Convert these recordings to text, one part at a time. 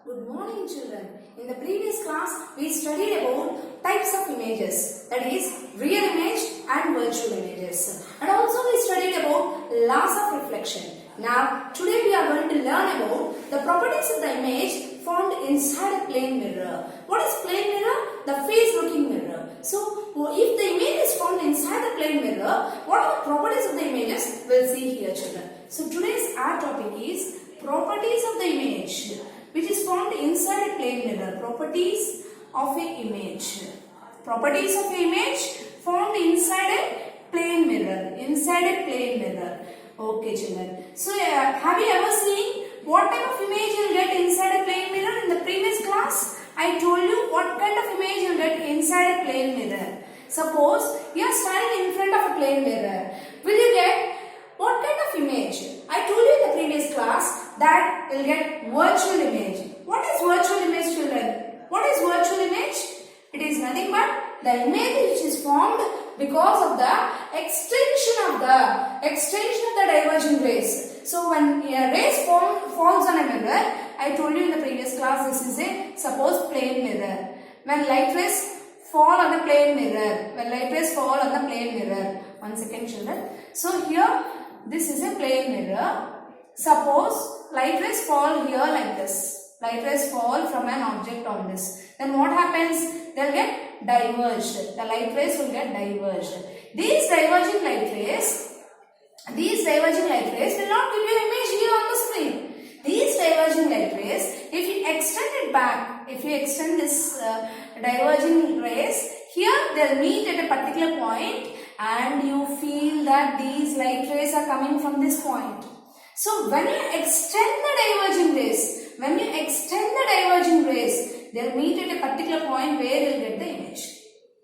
Good morning, children. In the previous class, we studied about types of images, that is, real image and virtual images. And also we studied about laws of reflection. Now, today we are going to learn about the properties of the image found inside a plane mirror. What is plane mirror? The face-looking mirror. So, if the image is found inside the plane mirror, what are the properties of the images? We'll see here, children. So, today's our topic is properties of the image, which is found inside a plane mirror. Properties of an image. Properties of an image found inside a plane mirror. Inside a plane mirror. Okay, children. So, have you ever seen what type of image you'll get inside a plane mirror? In the previous class, I told you what kind of image you'll get inside a plane mirror. Suppose you are standing in front of a plane mirror. Will you get what kind of image? I told you in the previous class that you'll get virtual image. What is virtual image, children? What is virtual image? It is nothing but the image which is formed because of the extension of the diverging rays. So when a ray falls on a mirror, I told you in the previous class, this is a suppose plane mirror. When light rays fall on the plane mirror, one second, children. So here this is a plane mirror. Suppose light rays fall here like this. Light rays fall from an object on this. Then what happens? They'll get diverged. The light rays will get diverged. These diverging light rays will not give you image here on the screen. These diverging light rays, if you extend it back, if you extend this diverging rays, here they'll meet at a particular point and you feel that these light rays are coming from this point. So when you extend the diverging rays, they'll meet at a particular point where you'll get the image.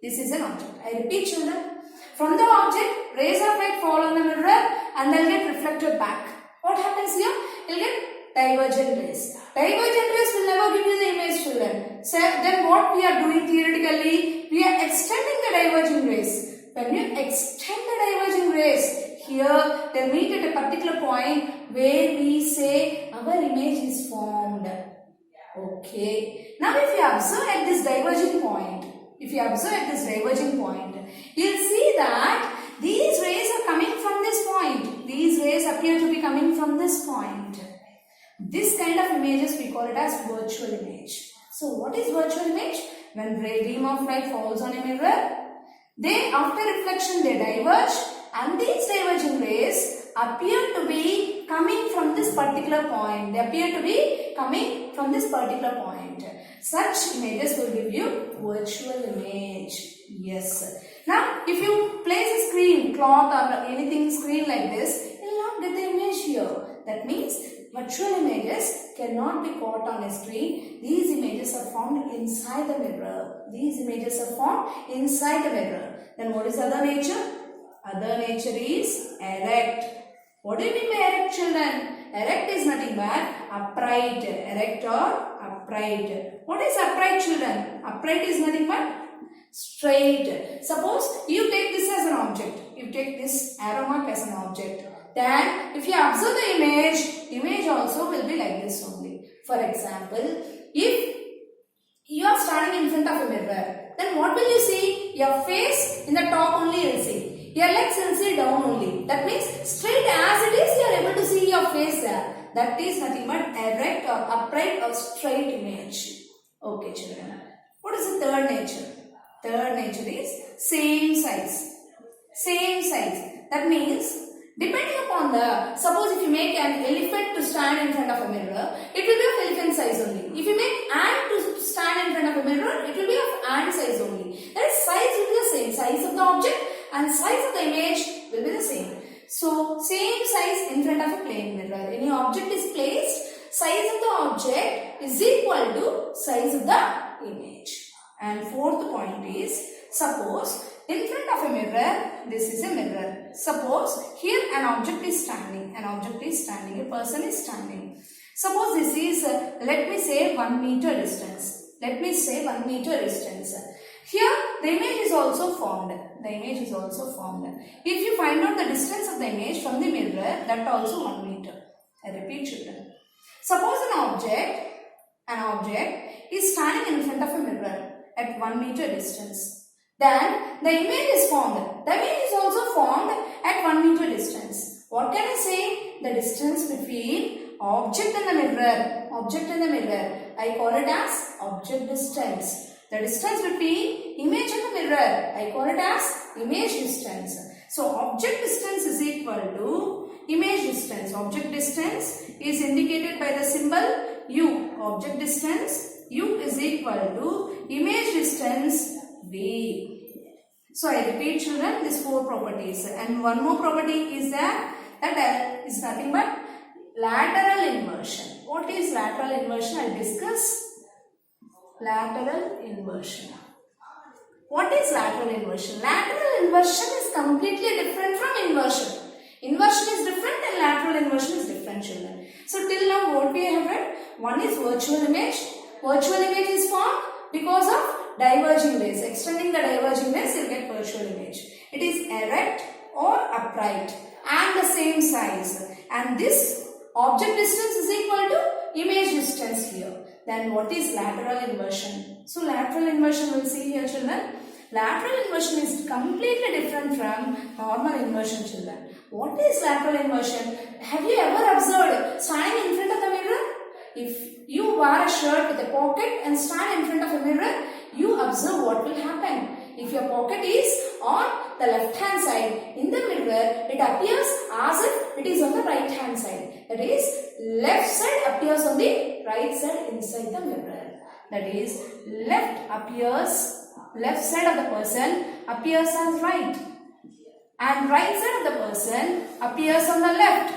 This is an object. I repeat, children. From the object, rays of light fall on the mirror and they'll get reflected back. What happens here? You'll get divergent rays. Divergent rays will never give you the image, children. So then what we are doing theoretically? We are extending the diverging rays. When you extend the diverging rays, here they meet at a particular point where we say our image is formed. Okay. Now if you observe at this diverging point, you'll see that these rays are coming from this point. These rays appear to be coming from this point. This kind of images we call it as virtual image. So what is virtual image? When beam of light falls on a mirror, after reflection they diverge, and these diverging rays appear to be coming from this particular point. Such images will give you virtual image. Yes. Now, if you place a screen, cloth or anything screen like this, you will not get the image here. That means virtual images cannot be caught on a screen. These images are found inside the mirror. Then what is other nature? Other nature is erect. What do you mean by erect, children? Erect is nothing but upright. Erect or upright. What is upright, children? Upright is nothing but straight. Suppose you take this as an object. You take this arrow mark as an object. Then if you observe the image also will be like this only. For example, if you are standing in front of a mirror, then what will you see? Your face in the top only you will see. Your legs will see down only. That means straight as it is, you are able to see your face there. That is nothing but erect or upright or straight image. Okay, children. What is the third nature? Third nature is same size. That means depending upon suppose if you make an elephant to stand in front of a mirror, it will be of elephant size only. If you make ant to stand in front of a mirror, it will be of ant size only. That is, size will be the same. Size of the object and size of the image will be the same. So, same size in front of a plane mirror. Any object is placed, size of the object is equal to size of the image. And fourth point is, suppose in front of a mirror, this is a mirror. Suppose here an object is standing, a person is standing. Suppose this is, let me say 1 meter distance. Here the image is also formed. If you find out the distance of the image from the mirror, that also 1 meter. I repeat, children. Suppose an object object is standing in front of a mirror at 1 meter distance. Then the image is formed. The image is also formed at 1 meter distance. What can I say? The distance between object and the mirror. Object and the mirror. I call it as object distance. The distance between image and the mirror. I call it as image distance. So object distance is equal to image distance. Object distance is indicated by the symbol U. Object distance U is equal to image distance V. So I repeat children these 4 properties, and one more property is that is nothing but lateral inversion. What is lateral inversion? I will discuss lateral inversion. What is lateral inversion? Lateral inversion is completely different from inversion. Inversion is different and lateral inversion is different, children. So till now what we have read? One is virtual image. Virtual image is formed because of diverging rays. Extending the diverging rays, you get virtual image. It is erect or upright and the same size. And this object distance is equal to image distance here. Then what is lateral inversion? So lateral inversion we'll see here, children. Lateral inversion is completely different from normal inversion, children. What is lateral inversion? Have you ever observed standing in front of the mirror? If you wear a shirt with a pocket and stand in front of a mirror, you observe what will happen. If your pocket is on the left hand side, in the mirror, it appears as if it is on the right hand side. That is, left side appears on the right side inside the mirror. That is, left side of the person appears as right, and right side of the person appears on the left.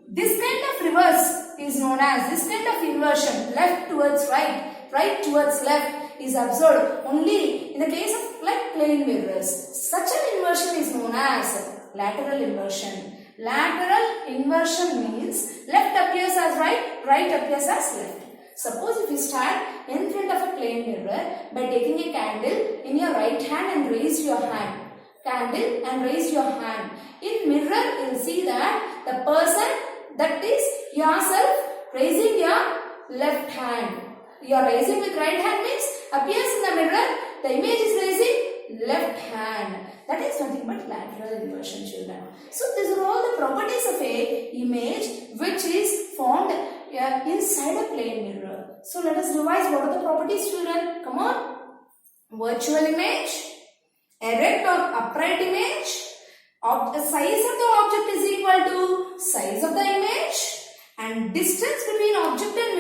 This kind of reverse is known as, this kind of inversion, left towards right, right towards left, is observed only in the case of like plane mirrors. Such an inversion is known as lateral inversion. Lateral inversion means left appears as right, right appears as left. Suppose if you stand in front of a plane mirror by taking a candle in your right hand and raise your hand. Candle and raise your hand. In mirror, you will see that the person, that is yourself, raising your left hand. You are raising with right hand means appears in the mirror, the image is raising left hand. That is nothing but lateral inversion, children. So these are all the properties of a image which is formed inside a plane mirror. So let us revise what are the properties, children. Come on. Virtual image, erect or upright image, the size of the object is equal to size of the image, and distance between object and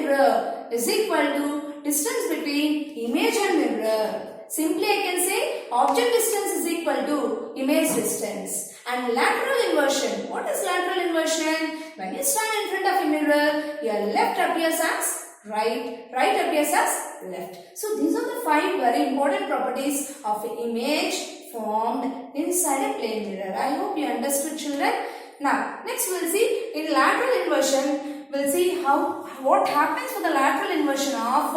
mirror is equal to distance between image and mirror. Simply I can say object distance is equal to image distance. And lateral inversion. What is lateral inversion? When you stand in front of a mirror, your left appears as right, right appears as left. So these are the 5 very important properties of an image formed inside a plane mirror. I hope you understood, children. Now, next we will see in lateral inversion, we will see what happens for the lateral inversion of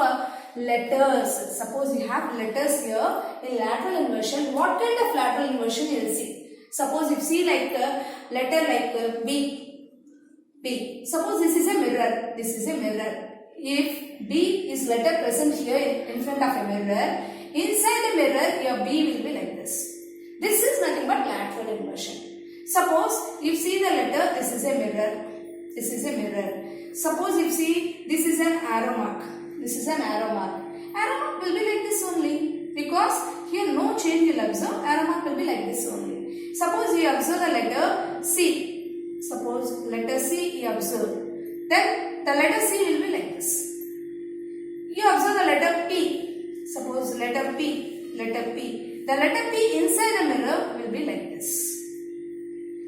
letters. Suppose you have letters here in lateral inversion. What kind of lateral inversion you will see? Suppose if you see like a letter like B. Suppose this is a mirror. This is a mirror. If B is letter present here in front of a mirror, inside the mirror your B will be like this. This is nothing but lateral inversion. Suppose you see the letter, this is a mirror. This is a mirror. Suppose you see this is an arrow mark. This is an arrow mark. Arrow mark will be like this only, because here no change you will observe. Arrow mark will be like this only. Suppose you observe the letter C. Suppose letter C you observe. Then the letter C will be like this. You observe the letter P. Suppose letter P. The letter P inside the mirror will be like this.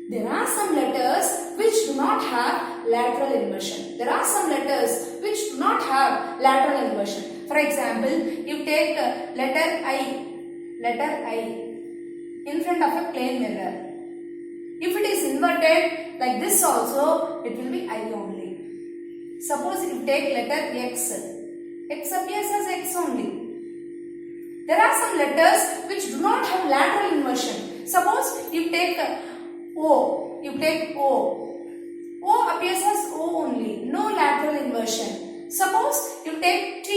There are some letters which do not have lateral inversion. There are some letters which do not have lateral inversion. For example, you take letter I in front of a plane mirror. If it is inverted like this also, it will be I only. Suppose you take letter X appears as X only. There are some letters which do not have lateral inversion. Suppose you take O. O appears as O only, no lateral inversion. Suppose take T.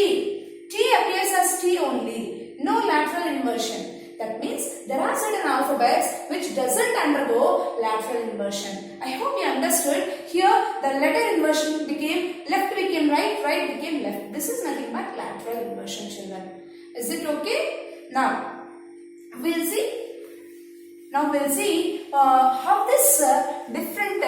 T appears as T only. No lateral inversion. That means there are certain alphabets which doesn't undergo lateral inversion. I hope you understood. Here the letter inversion became left became right, right became left. This is nothing but lateral inversion, children. Is it okay? Now we'll see. How this different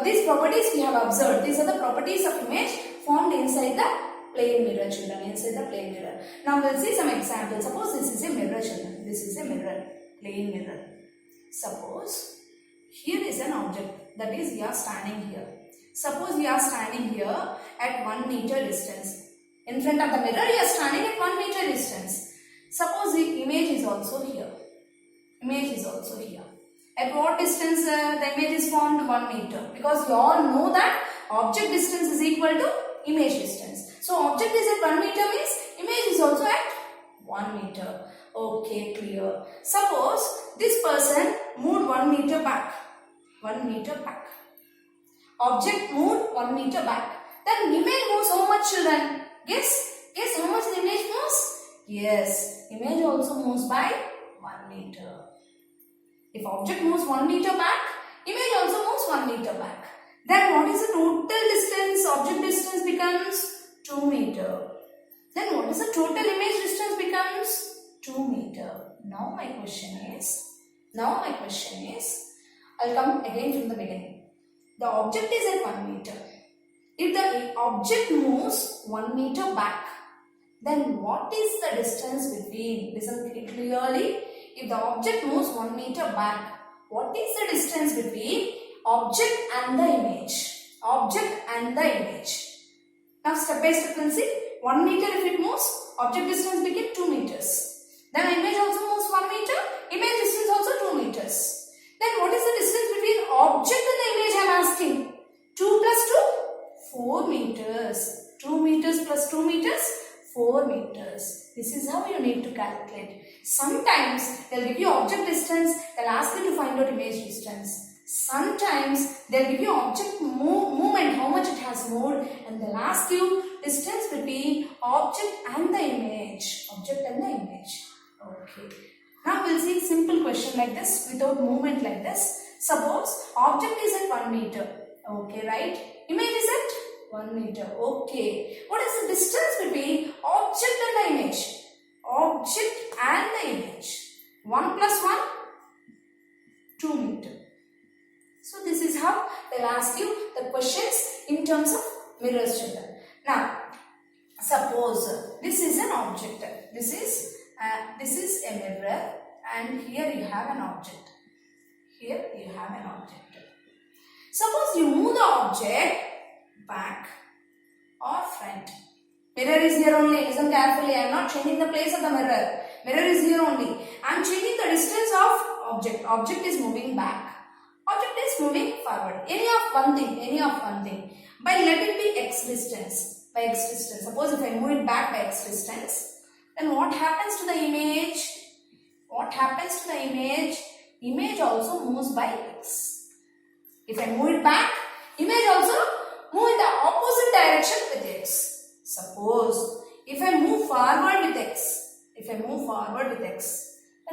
these properties we have observed. These are the properties of image formed inside the plane mirror, children. Inside the plane mirror. Now we'll see some examples. Suppose this is a mirror, children. This is a mirror, plane mirror. Suppose here is an object, that is we are standing here. Suppose we are standing here at 1 meter distance. In front of the mirror you are standing at 1 meter distance. Suppose the image is also here. Image is also here. At what distance the image is formed? 1 meter. Because you all know that object distance is equal to image distance. So object is at 1 meter means image is also at 1 meter. Okay, clear. Suppose this person moved 1 meter back. 1 meter back. Object moved 1 meter back. Then image moves how much, children? Guess how much the image moves? Yes, image also moves by 1 meter. If object moves 1 meter back, image also moves 1 meter back. Then what is the total distance? Object distance becomes 2 meter. Then what is the total image distance becomes 2 meter. Now my question is, I'll come again from the beginning. The object is at 1 meter. If the object moves 1 meter back, then what is the distance between? Listen clearly. If the object moves 1 meter back, what is the distance between object and the image? Object and the image. Now step by step we'll see. 1 meter if it moves, object distance becomes 2 meters. Then image also moves 1 meter, image distance also 2 meters. Then what is the distance between object and the image I am asking? 2 plus 2? 4 meters. 2 meters plus 2 meters? 4 meters. This is how you need to calculate. Sometimes they'll give you object distance, they'll ask you to find out image distance. Sometimes they'll give you object movement, how much it has moved, and they'll ask you distance between object and the image. Object and the image. Okay. Now we'll see simple question like this without movement like this. Suppose object is at 1 meter. Okay, right? Image is at 1 meter. Okay. What is the distance between object and the image? Object and the image. 1 plus 1? 2 meter. So this is how they'll ask you the questions in terms of mirrors, children. Now, suppose this is an object. This is a mirror, and here you have an object. Here you have an object. Suppose you move the object back or front. Mirror is here only. Listen carefully. I am not changing the place of the mirror. Mirror is here only. I am changing the distance of object. Object is moving back. Object is moving forward. Any of one thing. But let it be x distance. By x distance. Suppose if I move it back by x distance, then what happens to the image? What happens to the image? Image also moves by x. If I move it back, image also move in the opposite direction with x. Suppose if I move forward with x, then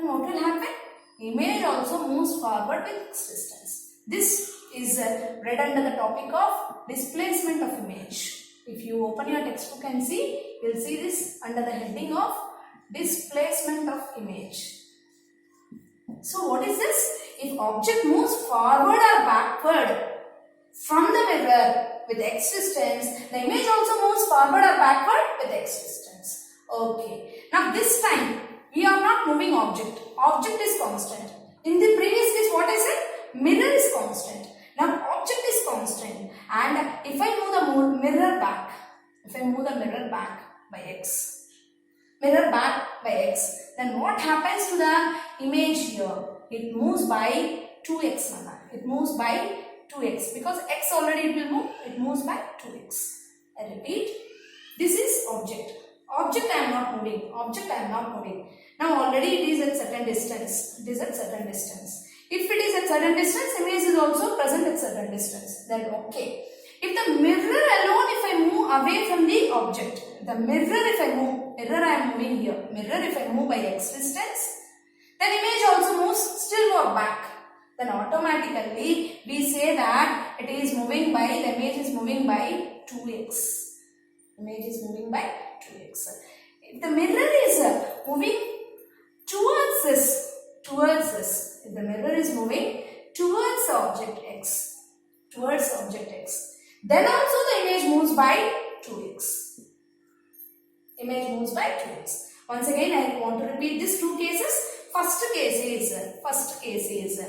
what will happen? Image also moves forward with x distance. This is read under the topic of displacement of image. If you open your textbook and see, you will see this under the heading of displacement of image. So what is this? If object moves forward or backward from the mirror with x distance, the image also moves forward or backward with x distance. Okay. Now this time we are not moving object. Object is constant. In the previous case what I said? Mirror is constant. Now object is constant, and if I move the mirror back, by x, then what happens to the image here? It moves by 2x, It moves by 2x because x already it will move. It moves by 2x. I repeat, this is object. Object I am not moving. Now already it is at certain distance. If it is at certain distance, image is also present at certain distance. Then okay. If the mirror alone, if I move away from the object. The mirror, if I move, mirror I am moving here. Mirror, if I move by x distance, then image also moves still more back. Then automatically we say that it is moving by, the image is moving by 2x. Image is moving by 2x. If the mirror is moving towards this, if the mirror is moving towards the object x, then also the image moves by 2x. Image moves by 2x. Once again, I want to repeat these two cases. First case is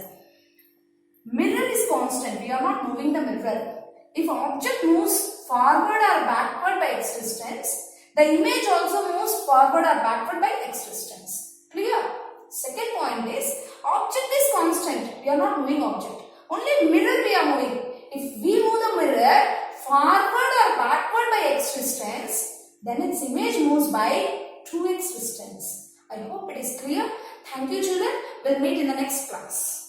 mirror is constant. We are not moving the mirror. If object moves forward or backward by x distance, the image also moves forward or backward by x distance. Clear? Second point is object is constant. We are not moving object. Only mirror we are moving. If we move the mirror forward or backward by x distance, then its image moves by 2x distance. I hope it is clear. Thank you children. We'll meet in the next class.